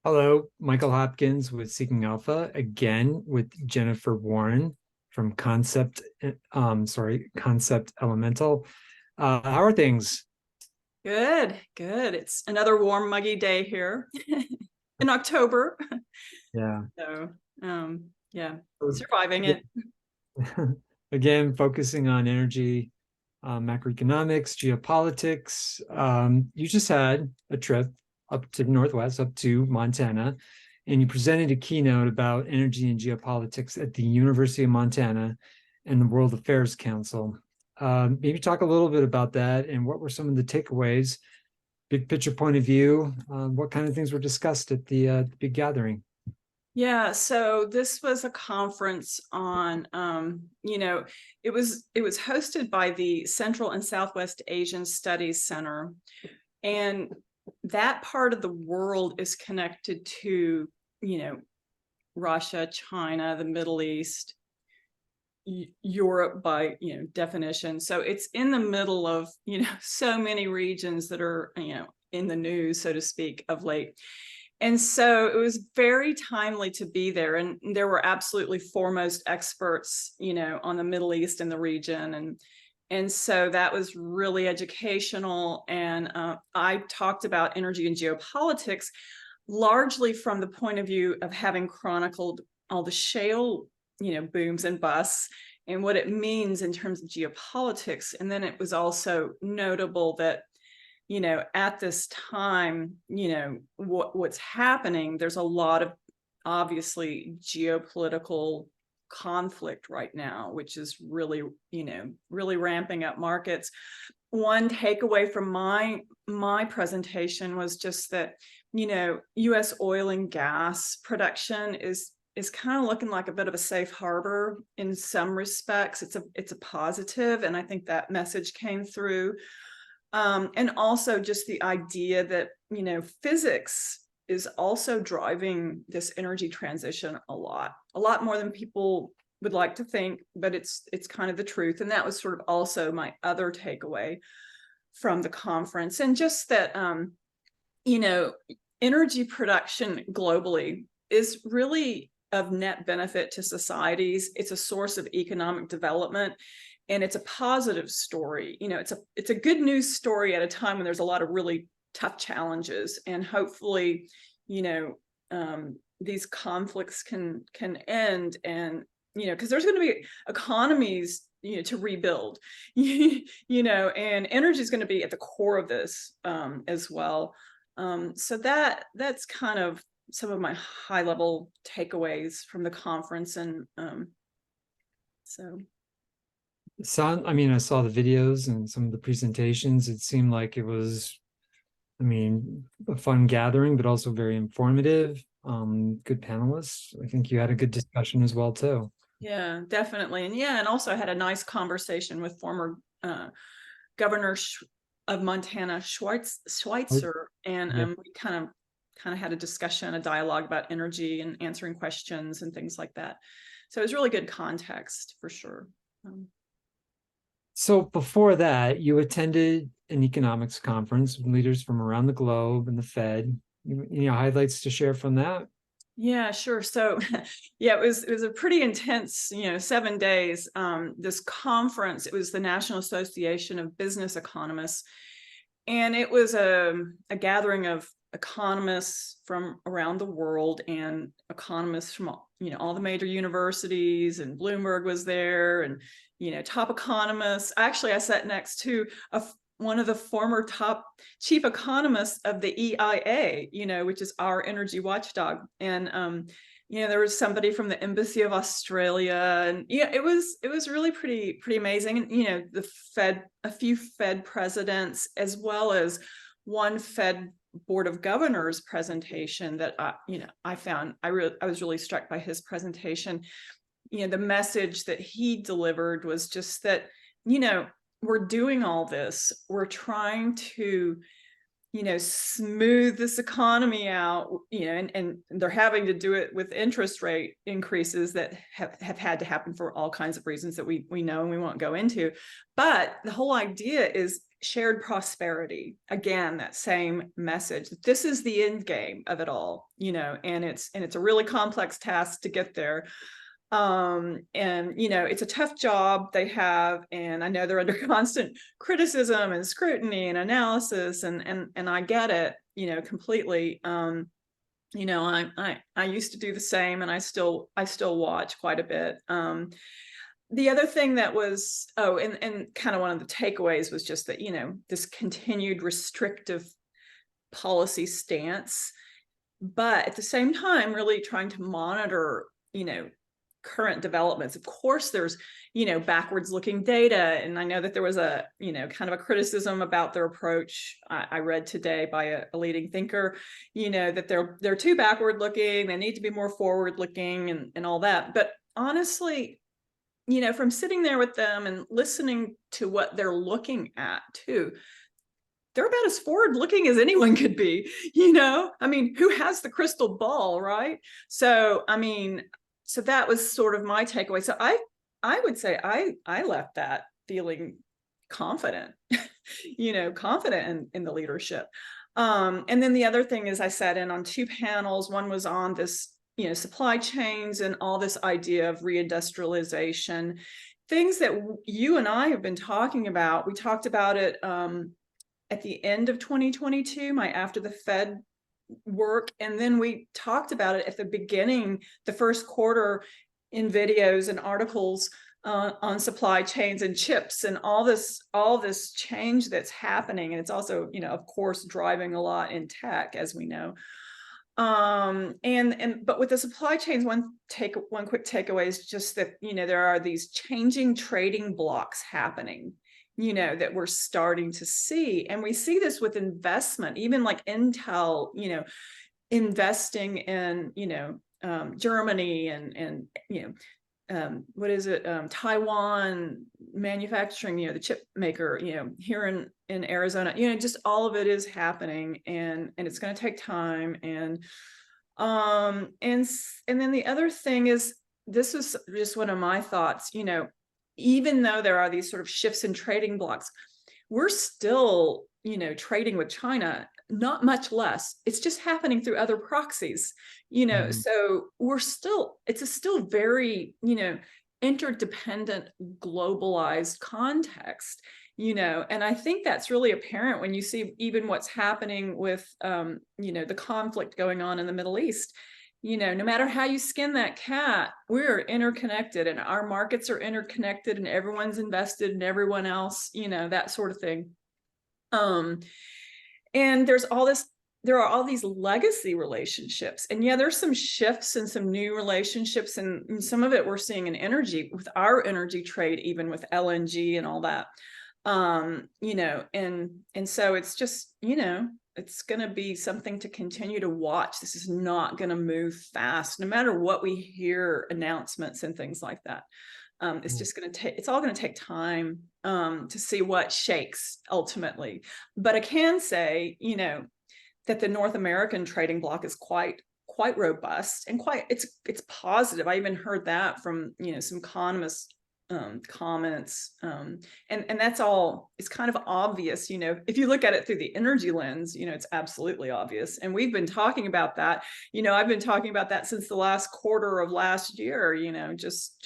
Hello, Michael Hopkins with Seeking Alpha, again with Jennifer Warren from Concept Elemental. How are things? Good, good. It's another warm, muggy day here in October. Yeah. So, yeah, So, surviving it. again, focusing on energy, macroeconomics, geopolitics. You just had a trip up to the Northwest, up to Montana, and you presented a keynote about energy and geopolitics at the University of Montana and the World Affairs Council. Maybe talk a little bit about that and what were some of the takeaways, big picture point of view, what kind of things were discussed at the big gathering? Yeah, so this was a conference on, it was hosted by the Central and Southwest Asian Studies Center, and that part of the world is connected to, you know, Russia, China, the Middle East, Europe by definition. So it's in the middle of so many regions that are in the news, so to speak, of late. And so it was very timely to be there, and there were absolutely foremost experts on the Middle East and the region, and so that was really educational. And I talked about energy and geopolitics largely from the point of view of having chronicled all the shale booms and busts and what it means in terms of geopolitics. And then it was also notable that at this time, what's happening, there's a lot of obviously geopolitical conflict right now, which is really ramping up markets. One takeaway from my presentation was just that US oil and gas production is kind of looking like a bit of a safe harbor in some respects. It's a positive, and I think that message came through. And also just the idea that physics is also driving this energy transition a lot more than people would like to think, but it's kind of the truth. And that was sort of also my other takeaway from the conference. And just that energy production globally is really of net benefit to societies. It's a source of economic development, and it's a positive story. It's a good news story at a time when there's a lot of really tough challenges, and hopefully these conflicts can end. And because there's going to be economies to rebuild, and energy is going to be at the core of this as well. So that's kind of some of my high level takeaways from the conference. And so I saw the videos and some of the presentations. It seemed like it was, a fun gathering, but also very informative. Good panelists. I think you had a good discussion as well, too. yeah, definitely. And also I had a nice conversation with former governor of Montana, Schweitzer, and Yeah. we kind of had a discussion, a dialogue about energy and answering questions and things like that. So it was really good context for sure. So before that, you attended an economics conference with leaders from around the globe and the Fed. Highlights to share from that? Yeah, sure. So yeah, it was a pretty intense, 7 days. This conference, it was the National Association of Business Economists, and it was a gathering of economists from around the world and economists from all the major universities, and Bloomberg was there, and top economists. Actually, I sat next to one of the former top chief economists of the EIA, which is our energy watchdog. And there was somebody from the Embassy of Australia, and it was really pretty amazing. And a few Fed presidents, as well as one Fed Board of Governors presentation that I found I was really struck by his presentation. The message that he delivered was just that we're doing all this. We're trying to smooth this economy out, and they're having to do it with interest rate increases that have had to happen for all kinds of reasons that we know and we won't go into. But the whole idea is shared prosperity. Again, that same message. This is the end game of it all, and it's a really complex task to get there. And it's a tough job they have, and I know they're under constant criticism and scrutiny and analysis, and I get it, completely. I used to do the same, and I still watch quite a bit. The other thing that was, and kind of one of the takeaways was just that, this continued restrictive policy stance, but at the same time, really trying to monitor, current developments. Of course, there's, backwards looking data. And I know that there was a, kind of a criticism about their approach. I read today by a leading thinker, that they're too backward looking. They need to be more forward looking and all that. But honestly, from sitting there with them and listening to what they're looking at too, they're about as forward looking as anyone could be, who has the crystal ball, right? So, so that was sort of my takeaway. So I would say I left that feeling confident, confident in the leadership. And then the other thing is I sat in on 2 panels. One was on this, supply chains and all this idea of reindustrialization, things that you and I have been talking about. We talked about it at the end of 2022, my after the Fed work, and then we talked about it at the beginning, the first quarter, in videos and articles on supply chains and chips and all this change that's happening. And it's also, of course, driving a lot in tech, as we know. But with the supply chains, one quick takeaway is just that, there are these changing trading blocks happening, that we're starting to see. And we see this with investment, even like Intel, investing in, Germany and what is it? Taiwan manufacturing, the chip maker, here in Arizona, just all of it is happening, and it's going to take time. And then the other thing is, this was just one of my thoughts, even though there are these sort of shifts in trading blocks, we're still, trading with China, not much less. It's just happening through other proxies, so it's a still very, interdependent, globalized context, and I think that's really apparent when you see even what's happening with, the conflict going on in the Middle East. No matter how you skin that cat, we're interconnected, and our markets are interconnected, and everyone's invested in everyone else, that sort of thing. And there are all these legacy relationships, and there's some shifts and some new relationships, and some of it we're seeing in energy with our energy trade, even with LNG and all that. And so it's just, it's going to be something to continue to watch. This is not going to move fast, no matter what we hear, announcements and things like that. It's just going to take, it's all going to take time to see what shakes ultimately. But I can say, that the North American trading bloc is quite robust and it's positive. I even heard that from, some economists comments, and that's all. It's kind of obvious, if you look at it through the energy lens, it's absolutely obvious. And we've been talking about that. I've been talking about that since the last quarter of last year. Just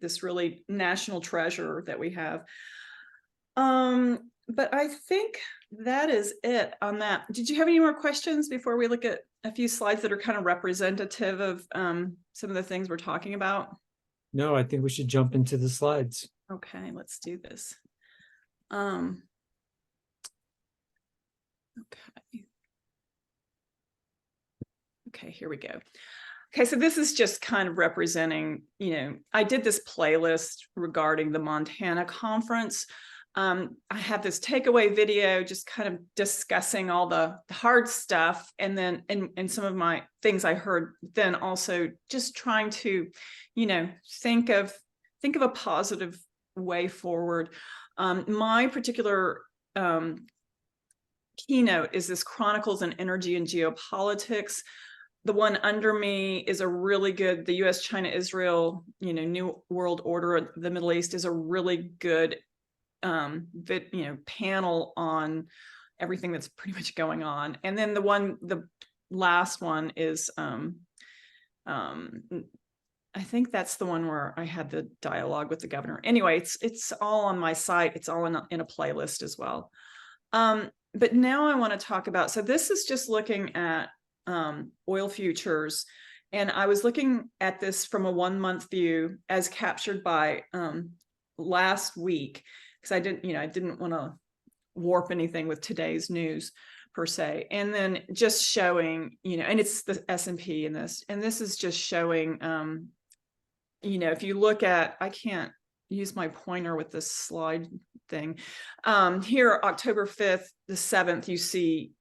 this really national treasure that we have. But I think that is it on that. Did you have any more questions before we look at a few slides that are kind of representative of some of the things we're talking about? No, I think we should jump into the slides. Okay, let's do this. Okay, here we go. Okay, so this is just kind of representing, I did this playlist regarding the Montana conference. I have this takeaway video just kind of discussing all the hard stuff, and then and some of my things I heard, then also just trying to, think of a positive way forward. My particular keynote is this Chronicles in Energy and Geopolitics. The one under me is a really good, the US, China, Israel, New World Order, the Middle East is a really good panel on everything that's pretty much going on. And then the last one is I think that's the one where I had the dialogue with the governor. Anyway, it's all on my site. It's all in a playlist as well. But now I want to talk about, so this is just looking at oil futures. And I was looking at this from a 1 month view as captured by last week, because I didn't want to warp anything with today's news per se. And then just showing, and it's the S&P in this, and this is just showing, if you look at, I can't use my pointer with this slide thing. Here, October 5th, the 7th, you see,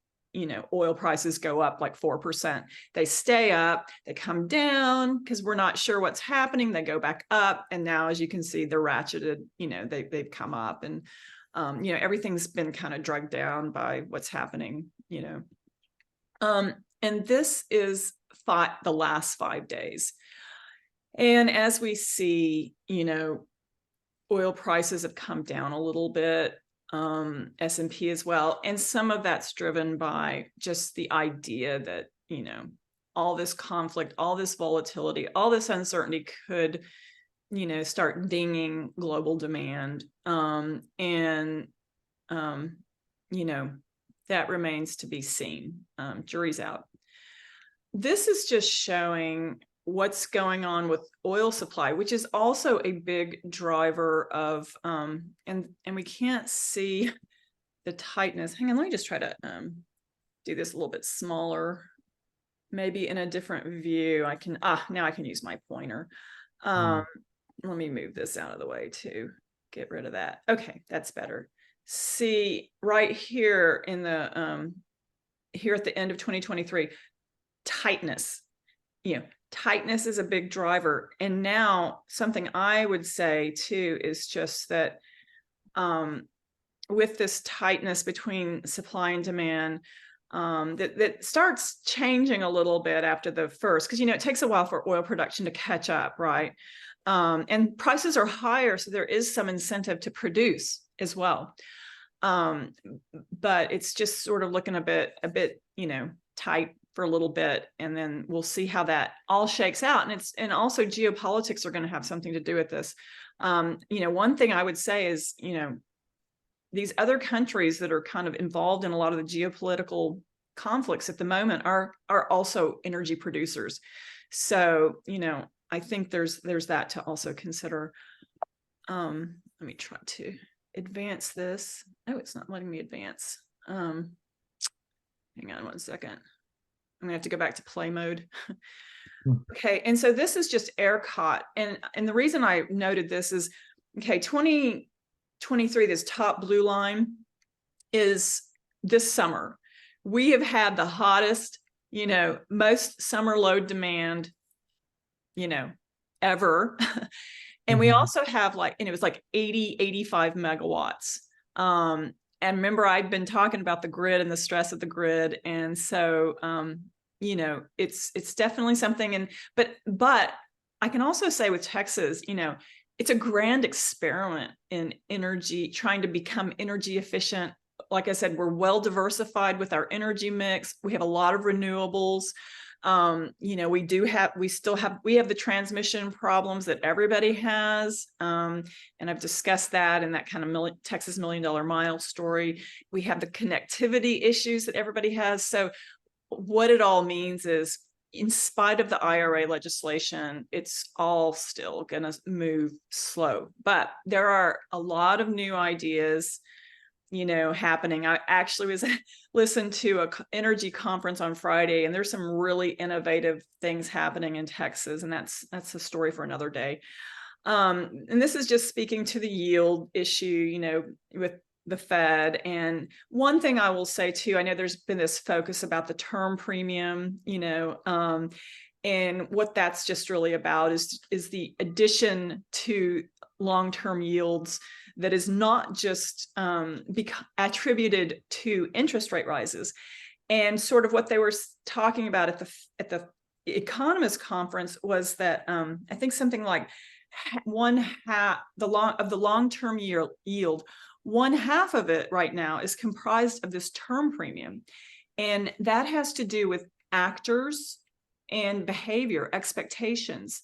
oil prices go up like 4%. They stay up, they come down because we're not sure what's happening. They go back up. And now, as you can see, they're ratcheted, they've come up, and, everything's been kind of drugged down by what's happening, and this is the last 5 days. And as we see, oil prices have come down a little bit, S&P as well. And some of that's driven by just the idea that, all this conflict, all this volatility, all this uncertainty could, start dinging global demand. That remains to be seen. Jury's out. This is just showing what's going on with oil supply, which is also a big driver of, and we can't see the tightness. Hang on, let me just try to do this a little bit smaller, maybe in a different view. Now I can use my pointer. Let me move this out of the way to get rid of that. Okay, that's better. See right here in the, here at the end of 2023, tightness, tightness is a big driver. And now something I would say too is just that with this tightness between supply and demand, that starts changing a little bit after the first, because it takes a while for oil production to catch up, right? And prices are higher, so there is some incentive to produce as well. But it's just sort of looking a bit, tight for a little bit, and then we'll see how that all shakes out. And also geopolitics are going to have something to do with this. One thing I would say is, these other countries that are kind of involved in a lot of the geopolitical conflicts at the moment are also energy producers. So, I think there's that to also consider. Let me try to advance this. Oh, it's not letting me advance. Hang on 1 second. I'm gonna have to go back to play mode. Okay, and so this is just ERCOT. And the reason I noted this is, okay, 2023, this top blue line is this summer. We have had the hottest, most summer load demand, ever. And we also have it was like 80, 85 megawatts. And remember, I'd been talking about the grid and the stress of the grid. And so, it's definitely something. But I can also say with Texas, it's a grand experiment in energy, trying to become energy efficient. Like I said, we're well diversified with our energy mix. We have a lot of renewables. We have the transmission problems that everybody has. And I've discussed that in that kind of Texas $1 Million Mile story. We have the connectivity issues that everybody has. So what it all means is, in spite of the IRA legislation, it's all still going to move slow. But there are a lot of new ideas, happening. I actually was listened to an energy conference on Friday, and there's some really innovative things happening in Texas, and that's a story for another day. And this is just speaking to the yield issue, with the Fed. And one thing I will say too, I know there's been this focus about the term premium, and what that's just really about is the addition to long-term yields that is not just attributed to interest rate rises. And sort of what they were talking about at the Economists conference was that I think something like one half of the long-term yield, one half of it right now is comprised of this term premium. And that has to do with actors and behavior, expectations.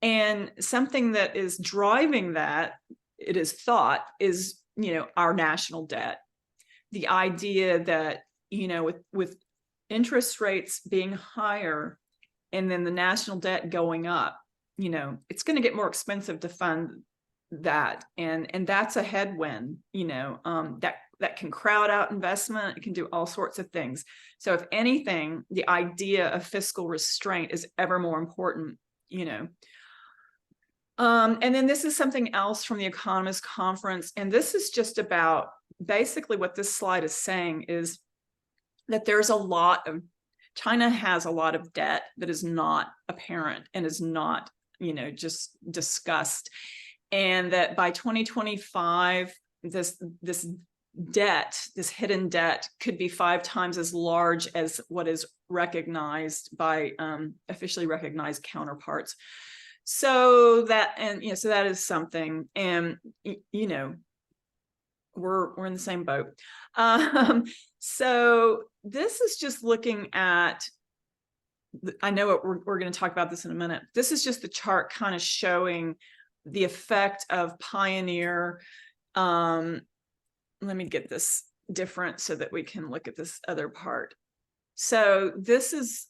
And something that is driving that, it is thought, is, our national debt. The idea that, with interest rates being higher and then the national debt going up, it's going to get more expensive to fund that. And that's a headwind, that can crowd out investment. It can do all sorts of things. So if anything, the idea of fiscal restraint is ever more important, and then this is something else from the Economist conference. And this is just about basically what this slide is saying is that China has a lot of debt that is not apparent and is not, just discussed. And that by 2025, this debt, this hidden debt, could be 5 times as large as what is recognized by officially recognized counterparts. So that, so that is something, and we're in the same boat. So this is just looking at, I know what we're going to talk about this in a minute. This is just the chart kind of showing the effect of Pioneer. Let me get this different so that we can look at this other part. So this is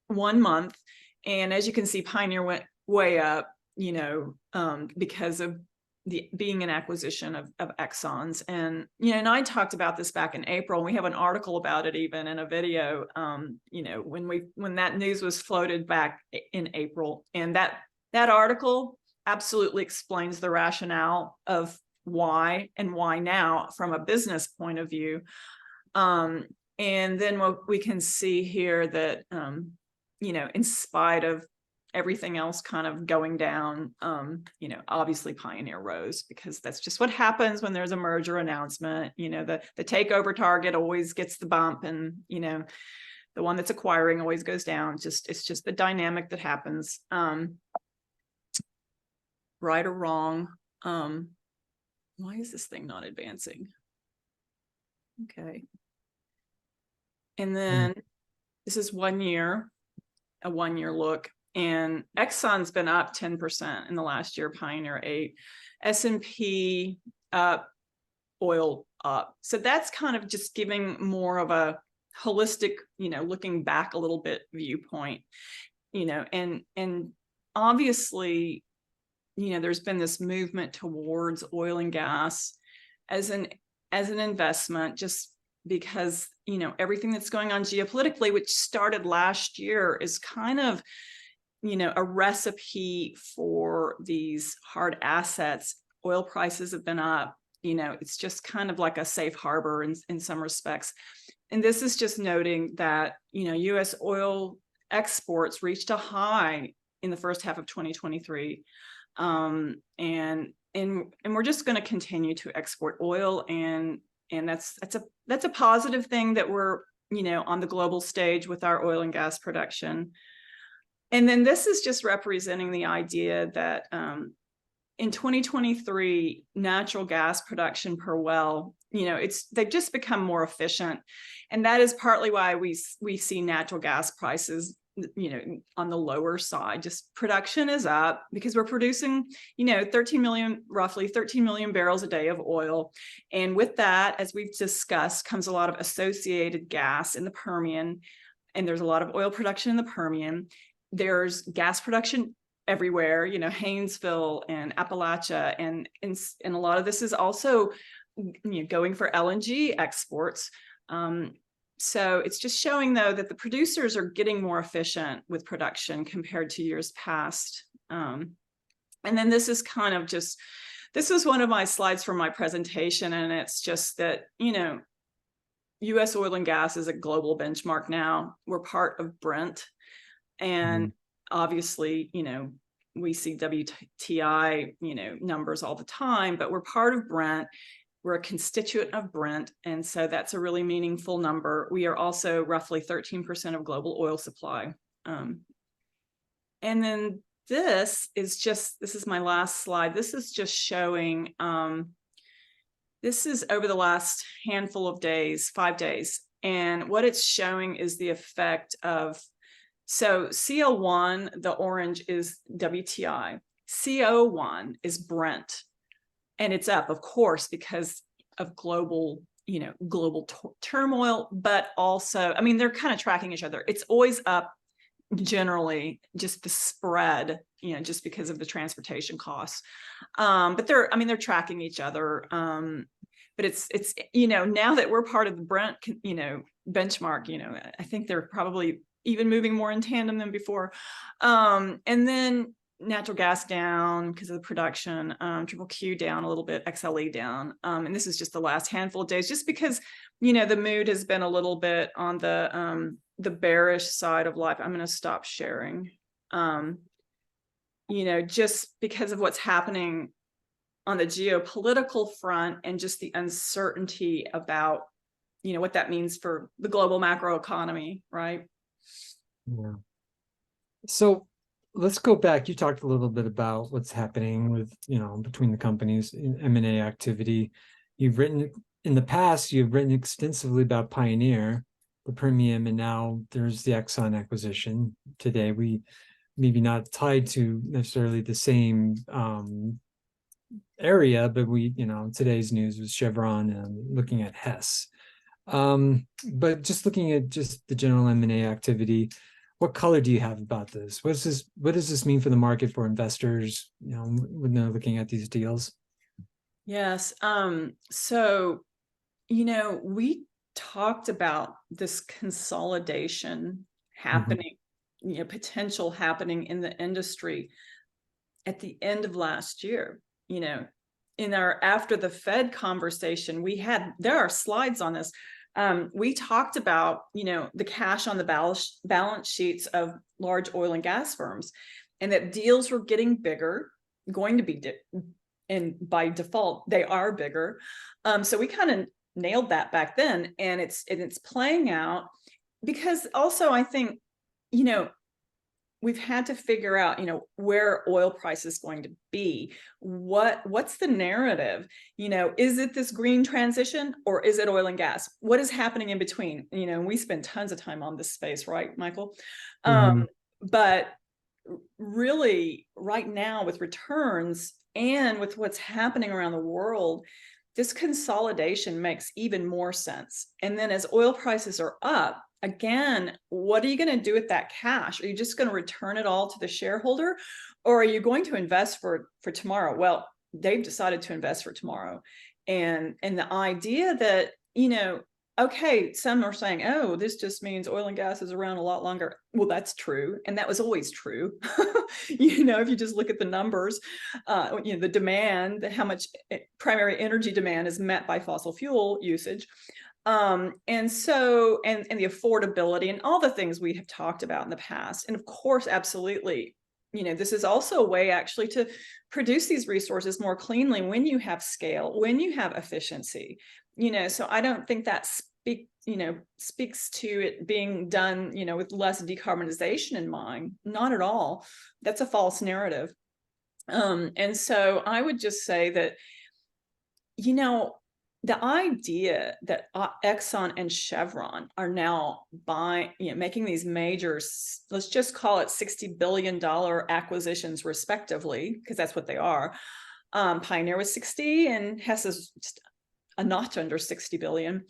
1 month. And as you can see, Pioneer went way up, because of being an acquisition of Exxon's. And, and I talked about this back in April. We have an article about it even in a video, when that news was floated back in April. And that article absolutely explains the rationale of why and why now from a business point of view. And then what we can see here that, in spite of everything else kind of going down, obviously Pioneer rose, because that's just what happens when there's a merger announcement. The takeover target always gets the bump, and the one that's acquiring always goes down. It's just the dynamic that happens. Right or wrong. Why is this thing not advancing? Okay. And then this is 1 year, a 1 year look. And Exxon's been up 10% in the last year, Pioneer 8, S&P up, oil up. So that's kind of just giving more of a holistic, looking back a little bit viewpoint, and obviously, there's been this movement towards oil and gas as an investment, just because, everything that's going on geopolitically, which started last year, is kind of, a recipe for these hard assets. Oil prices have been up, it's just kind of like a safe harbor in some respects. And this is just noting that, US oil exports reached a high in the first half of 2023. And we're just going to continue to export oil, and that's a positive thing that we're, on the global stage with our oil and gas production. And then this is just representing the idea that in 2023, natural gas production per well, they've just become more efficient. And that is partly why we see natural gas prices, on the lower side. Just production is up because we're producing, roughly 13 million barrels a day of oil. And with that, as we've discussed, comes a lot of associated gas in the Permian. And there's a lot of oil production in the Permian. There's gas production everywhere, Haynesville and Appalachia, and a lot of this is also, going for LNG exports. So it's just showing, though, that the producers are getting more efficient with production compared to years past. And then this is kind of just, this was one of my slides from my presentation, and it's just that, US oil and gas is a global benchmark now. We're part of Brent. And obviously, we see WTI, numbers all the time, but we're part of Brent. We're a constituent of Brent, and so that's a really meaningful number. We are also roughly 13% of global oil supply. And then this is my last slide. This is just showing, this is over the last handful of days, 5 days. And what it's showing is the effect of, so CO1, the orange is WTI, CO1 is Brent. And it's up, of course, because of global turmoil, but also, I mean, they're kind of tracking each other. It's always up generally, just the spread, just because of the transportation costs. But they're tracking each other. But it's now that we're part of the Brent, benchmark, I think they're probably even moving more in tandem than before. And then natural gas down because of the production, triple Q down a little bit, XLE down. And this is just the last handful of days, just because, the mood has been a little bit on the bearish side of life. I'm going to stop sharing, just because of what's happening on the geopolitical front and just the uncertainty about, what that means for the global macroeconomy, right? Yeah. So let's go back. You talked a little bit about what's happening with, between the companies in M&A activity. You've written extensively about Pioneer, the Permian, and now there's the Exxon acquisition. Today, we maybe not tied to necessarily the same area, but today's news was Chevron and looking at Hess. But just looking at just the general M&A activity, what color do you have about this? What does this mean for the market, for investors, when they're looking at these deals? Yes. So, we talked about this consolidation happening, potential happening in the industry at the end of last year. In our after the Fed conversation, there are slides on this. We talked about, the cash on the balance sheets of large oil and gas firms, and that deals were getting bigger, going to be, and by default, they are bigger. So we kind of nailed that back then, and it's playing out, because also I think, we've had to figure out, where oil price is going to be. What's the narrative? Is it this green transition, or is it oil and gas? What is happening in between? We spend tons of time on this space, right, Michael? But really, right now, with returns and with what's happening around the world, this consolidation makes even more sense. And then as oil prices are up, again, what are you going to do with that cash? Are you just going to return it all to the shareholder, or are you going to invest for tomorrow? Well, they've decided to invest for tomorrow. And the idea that, okay, some are saying, oh, this just means oil and gas is around a lot longer. Well, that's true. And that was always true. If you just look at the numbers, the demand, how much primary energy demand is met by fossil fuel usage. And so, and the affordability and all the things we have talked about in the past. And of course, absolutely, this is also a way actually to produce these resources more cleanly when you have scale, when you have efficiency, so I don't think that speaks to it being done, with less decarbonization in mind. Not at all. That's a false narrative. And so I would just say that, the idea that Exxon and Chevron are now making these major, let's just call it $60 billion acquisitions respectively, because that's what they are. Pioneer was 60 and Hess is just a notch under 60 billion.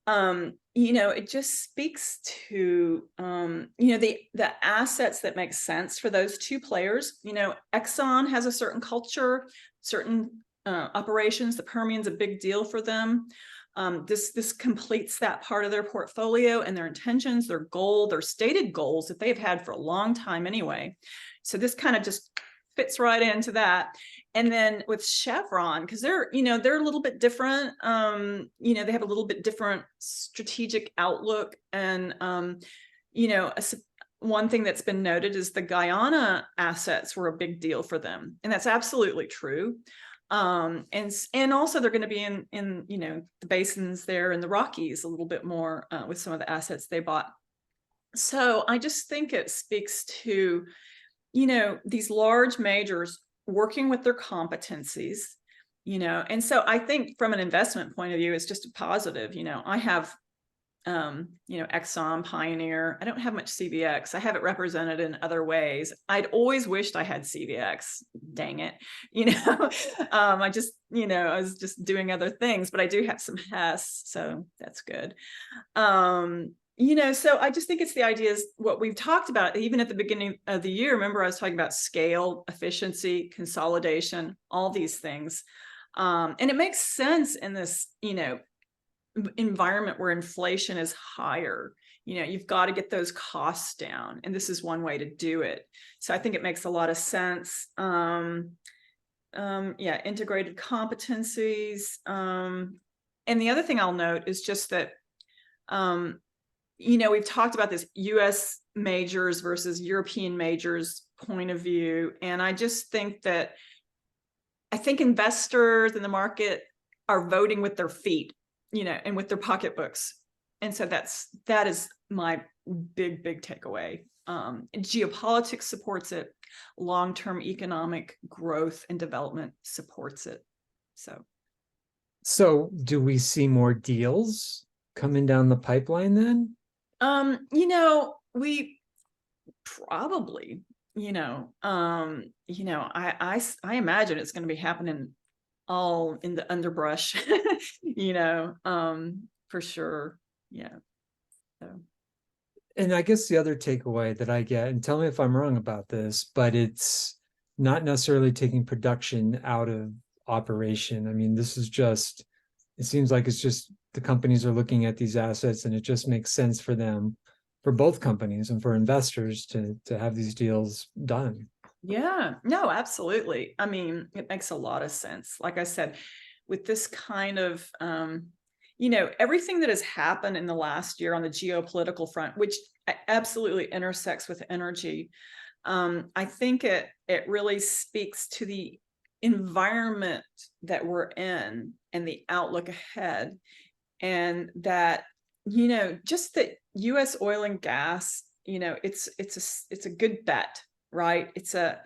It just speaks to, the assets that make sense for those two players. Exxon has a certain culture, certain operations. The Permian's a big deal for them. This completes that part of their portfolio and their intentions, their goal, their stated goals that they've had for a long time anyway. So this kind of just fits right into that. And then with Chevron, because they're a little bit different, they have a little bit different strategic outlook and, one thing that's been noted is the Guyana assets were a big deal for them, and that's absolutely true. And also they're going to be in the basins there in the Rockies a little bit more with some of the assets they bought. So I just think it speaks to these large majors working with their competencies, and so I think from an investment point of view, it's just a positive. I have Exxon, Pioneer. I don't have much CVX. I have it represented in other ways. I'd always wished I had CVX. Dang it. I was just doing other things, but I do have some Hess, so that's good. So I just think it's the ideas, what we've talked about, even at the beginning of the year. Remember, I was talking about scale, efficiency, consolidation, all these things. And it makes sense in this, environment where inflation is higher. You've got to get those costs down, and this is one way to do it. So I think it makes a lot of sense. Integrated competencies. And the other thing I'll note is just that, we've talked about this US majors versus European majors point of view. And I just think that investors in the market are voting with their feet, and with their pocketbooks. And so that is my big takeaway. Geopolitics supports it. Long-term economic growth and development supports it. So do we see more deals coming down the pipeline then? We probably, I imagine it's going to be happening all in the underbrush, for sure. Yeah. So. And I guess the other takeaway that I get, and tell me if I'm wrong about this, but it's not necessarily taking production out of operation. I mean, this is just, it seems like it's just the companies are looking at these assets, and it just makes sense for them, for both companies and for investors to have these deals done. Yeah, no, absolutely. I mean, it makes a lot of sense. Like I said, with this kind of, everything that has happened in the last year on the geopolitical front, which absolutely intersects with energy, I think it really speaks to the environment that we're in and the outlook ahead. And that, just that US oil and gas, it's a good bet. Right. It's a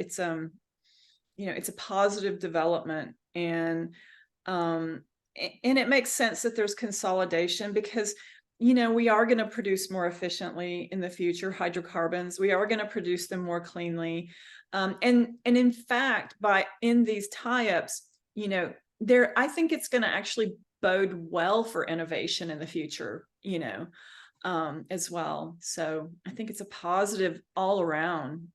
positive development. And it makes sense that there's consolidation because, we are going to produce more efficiently in the future, hydrocarbons. We are going to produce them more cleanly. And in fact, in these tie-ups, I think it's going to actually bode well for innovation in the future, as well. So I think it's a positive all around,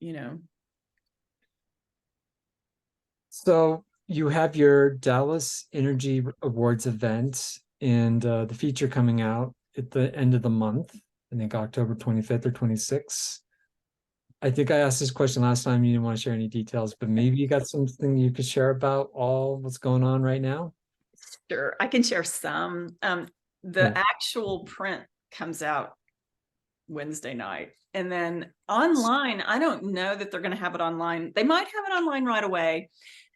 So you have your Dallas Energy Awards event and the feature coming out at the end of the month, I think October 25th or 26th. I think I asked this question last time. You didn't want to share any details, but maybe you got something you could share about all what's going on right now. Sure, I can share some. The actual print comes out Wednesday night. And then online, I don't know that they're going to have it online. They might have it online right away.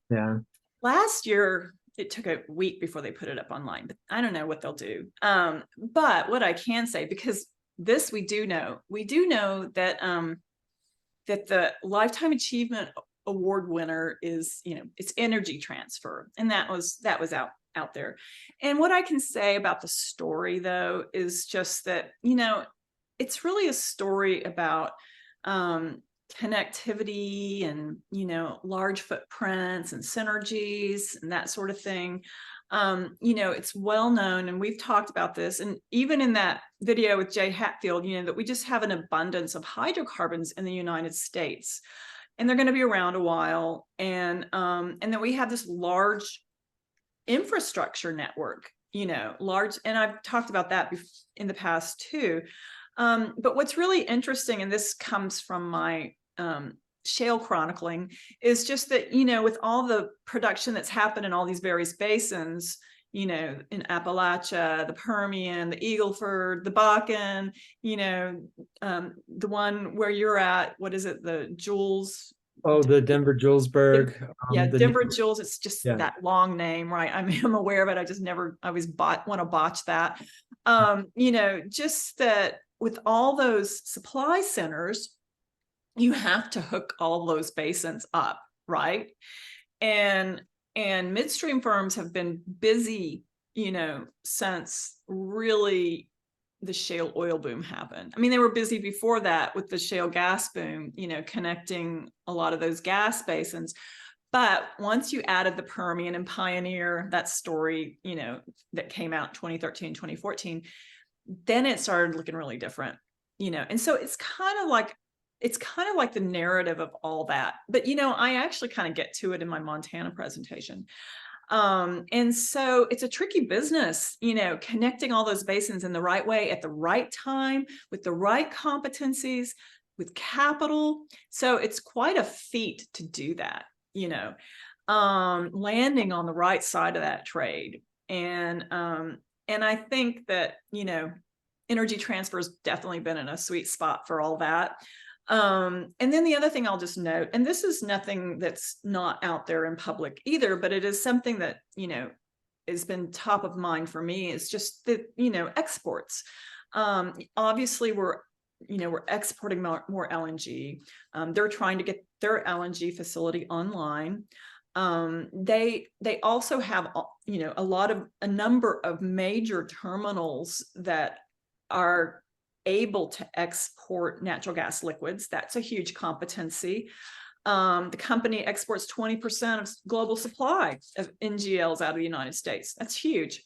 Yeah. Last year, it took a week before they put it up online, but I don't know what they'll do. But what I can say, because this we do know that that the Lifetime Achievement Award winner is, it's Energy Transfer, and that was out there. And what I can say about the story, though, is just that it's really a story about connectivity and large footprints and synergies and that sort of thing. It's well known, and we've talked about this, and even in that video with Jay Hatfield, that we just have an abundance of hydrocarbons in the United States, and they're going to be around a while, and then we have this large infrastructure network, large, and I've talked about that in the past too. But what's really interesting, and this comes from my shale chronicling, is just that, with all the production that's happened in all these various basins, in Appalachia, the Permian, the Eagle Ford, the Bakken, the one where you're at, what is it, the Jules? Oh, the Denver Julesburg. Yeah, The Denver Jules. It's just yeah. that long name, right? I'm aware of it. I just never, I always want to botch that. Just that with all those supply centers, you have to hook all those basins up, right? And midstream firms have been busy, since really the shale oil boom happened. I mean, they were busy before that with the shale gas boom, connecting a lot of those gas basins. But once you added the Permian and Pioneer, that story, that came out 2013, 2014, then it started looking really different, and so it's kind of like the narrative of all that. But, I actually kind of get to it in my Montana presentation. And so it's a tricky business, connecting all those basins in the right way at the right time with the right competencies, with capital. So it's quite a feat to do that, landing on the right side of that trade. And I think that, Energy Transfer has definitely been in a sweet spot for all that. And then the other thing I'll just note, and this is nothing that's not out there in public either, but it is something that, has been top of mind for me, is just that, exports. Obviously we're exporting more LNG. They're trying to get their LNG facility online. They also have, a number of major terminals that are able to export natural gas liquids. That's a huge competency. The company exports 20% of global supply of NGLs out of the United States. That's huge.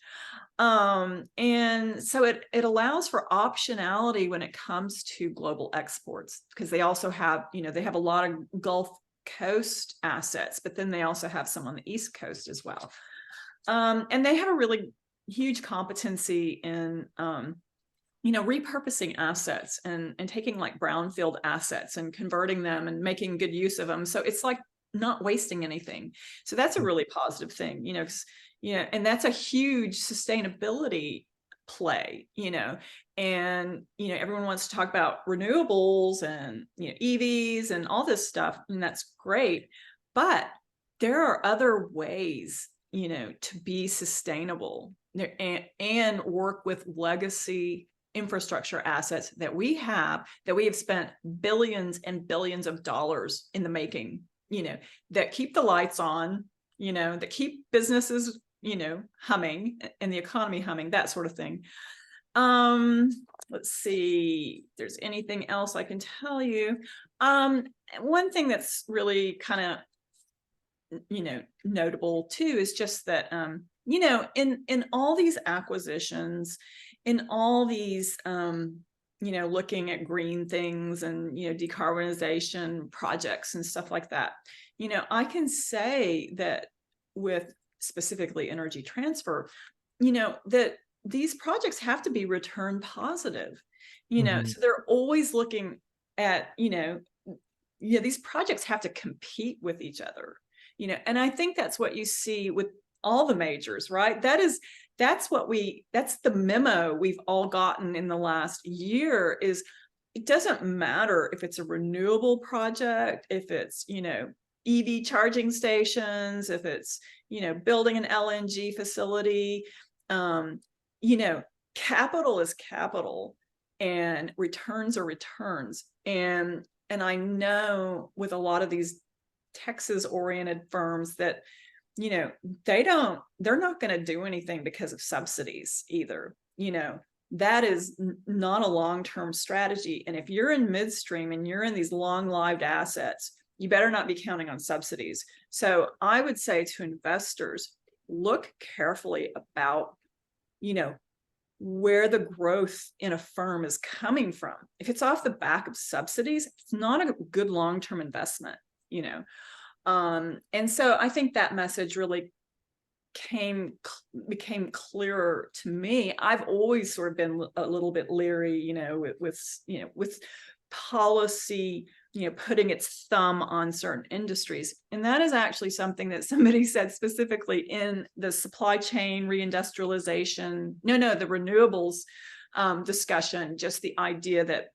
And so it allows for optionality when it comes to global exports, because they also have, they have a lot of Gulf Coast assets, but then they also have some on the East Coast as well. And they have a really huge competency in, repurposing assets and taking like brownfield assets and converting them and making good use of them. So it's like not wasting anything. So that's a really positive thing, and that's a huge sustainability play, and, everyone wants to talk about renewables and, EVs and all this stuff, and that's great. But there are other ways, to be sustainable and work with legacy infrastructure assets that we have spent billions and billions of dollars in the making, that keep the lights on, that keep businesses, humming, and the economy humming, that sort of thing. Let's see if there's anything else I can tell you. One thing that's really kind of, notable too is just that, in all these acquisitions, in all these, looking at green things and, decarbonization projects and stuff like that, I can say that with specifically Energy Transfer, that these projects have to be return positive, so they're always looking at, these projects have to compete with each other, and I think that's what you see with all the majors, right? That's the memo we've all gotten in the last year, is it doesn't matter if it's a renewable project, if it's, EV charging stations, if it's, building an LNG facility, capital is capital and returns are returns. And I know with a lot of these Texas oriented firms that, they're not going to do anything because of subsidies either. That is not a long-term strategy. And if you're in midstream and you're in these long-lived assets, you better not be counting on subsidies. So I would say to investors, look carefully about, where the growth in a firm is coming from. If it's off the back of subsidies, it's not a good long-term investment, and so I think that message really became clearer to me. I've always sort of been a little bit leery, with policy putting its thumb on certain industries. And that is actually something that somebody said specifically in the supply chain reindustrialization, the renewables discussion, just the idea that,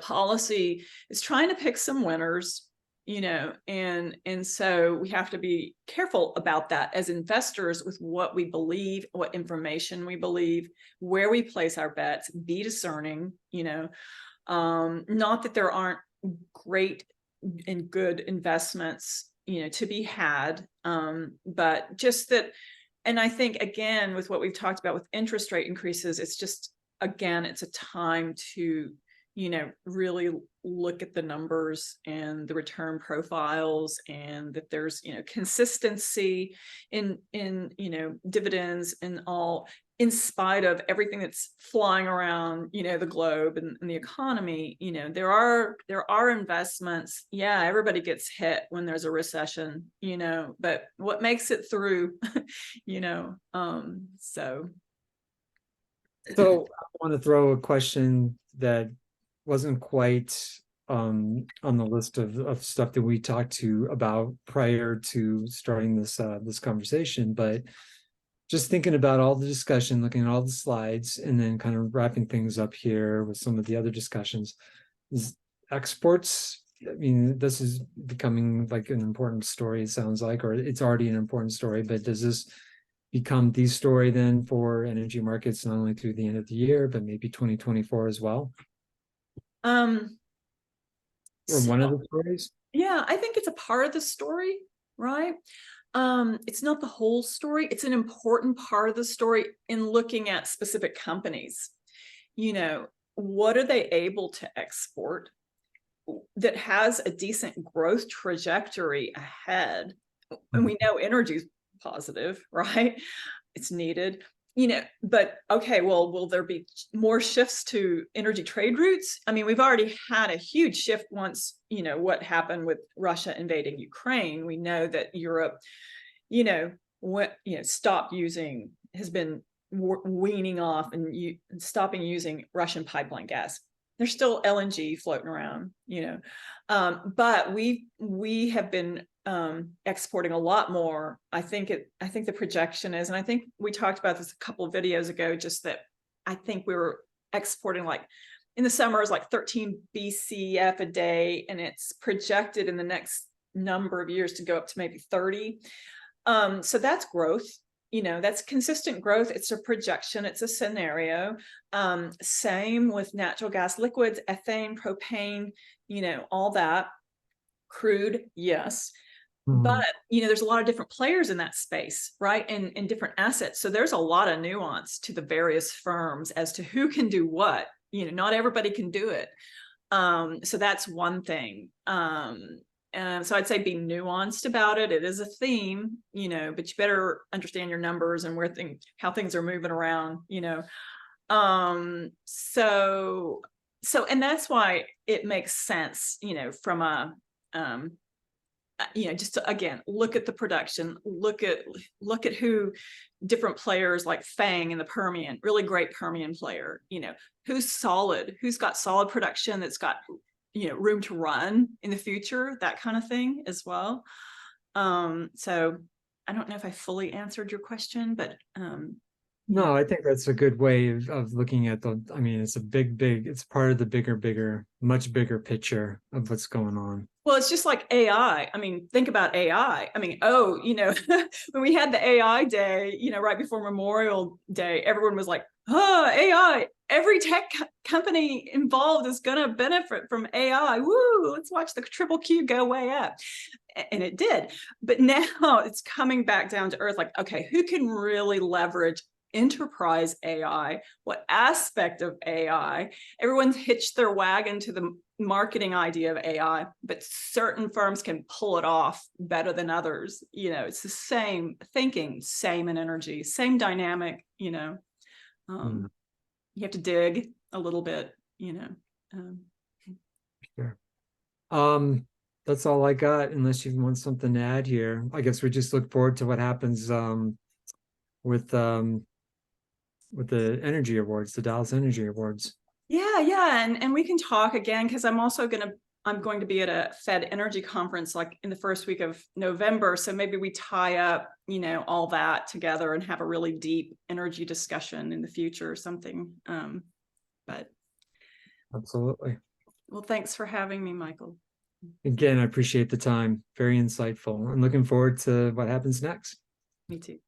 policy is trying to pick some winners, and so we have to be careful about that as investors with what we believe, what information we believe, where we place our bets, be discerning, not that there aren't great and good investments, to be had, but just that. And I think, again, with what we've talked about with interest rate increases, it's just, again, it's a time to, really look at the numbers and the return profiles, and that there's, consistency in dividends and all, in spite of everything that's flying around, the globe and the economy. There are investments. Yeah, everybody gets hit when there's a recession, but what makes it through, so. So I want to throw a question that wasn't quite on the list of stuff that we talked to about prior to starting this conversation, but just thinking about all the discussion, looking at all the slides, and then kind of wrapping things up here with some of the other discussions. Is exports, I mean, this is becoming like an important story, it sounds like, or it's already an important story, but does this become the story then for energy markets, not only through the end of the year, but maybe 2024 as well? Or one of the stories? Yeah, I think it's a part of the story, right? It's not the whole story. It's an important part of the story in looking at specific companies. What are they able to export that has a decent growth trajectory ahead? And we know energy is positive, right? It's needed. But okay, well, will there be more shifts to energy trade routes? I mean, we've already had a huge shift once, what happened with Russia invading Ukraine. We know that Europe, stopped using, has been weaning off and stopping using Russian pipeline gas. There's still LNG floating around, but we have been exporting a lot more. I think the projection is, and I think we talked about this a couple of videos ago, just that I think we were exporting, like in the summers, like 13 BCF a day, and it's projected in the next number of years to go up to maybe 30. So that's growth. That's consistent growth. It's a projection. It's a scenario. Same with natural gas liquids, ethane, propane, all that. Crude, yes. But, there's a lot of different players in that space, right? And different assets. So there's a lot of nuance to the various firms as to who can do what. Not everybody can do it. So that's one thing. So I'd say be nuanced about it. It is a theme, but you better understand your numbers and how things are moving around, So, and that's why it makes sense, from a, just to, again, look at the production, look at who different players like Fang in the Permian, really great Permian player, who's solid, who's got solid production, that's got, room to run in the future, that kind of thing as well. So I don't know if I fully answered your question, but no, I think that's a good way of looking at I mean, it's a big, it's part of the bigger, much bigger picture of what's going on. Well, it's just like AI. I mean, think about AI. I mean, when we had the AI day, right before Memorial Day, everyone was like, oh, AI, every tech company involved is going to benefit from AI. Woo, let's watch the triple Q go way up. And it did. But now it's coming back down to earth. Like, okay, who can really leverage enterprise AI? What aspect of AI? Everyone's hitched their wagon to the marketing idea of AI, but certain firms can pull it off better than others. It's the same thinking, same in energy, same dynamic. You have to dig a little bit. Sure. That's all I got, unless you want something to add here. I guess we just look forward to what happens with the energy awards, the Dallas Energy Awards. Yeah, and we can talk again, because I'm also going to I'm going to be at a Fed energy conference like in the first week of November. So maybe we tie up, all that together and have a really deep energy discussion in the future or something. But Absolutely. well, thanks for having me, Michael. Again, I appreciate the time. Very insightful. I'm looking forward to what happens next. Me too.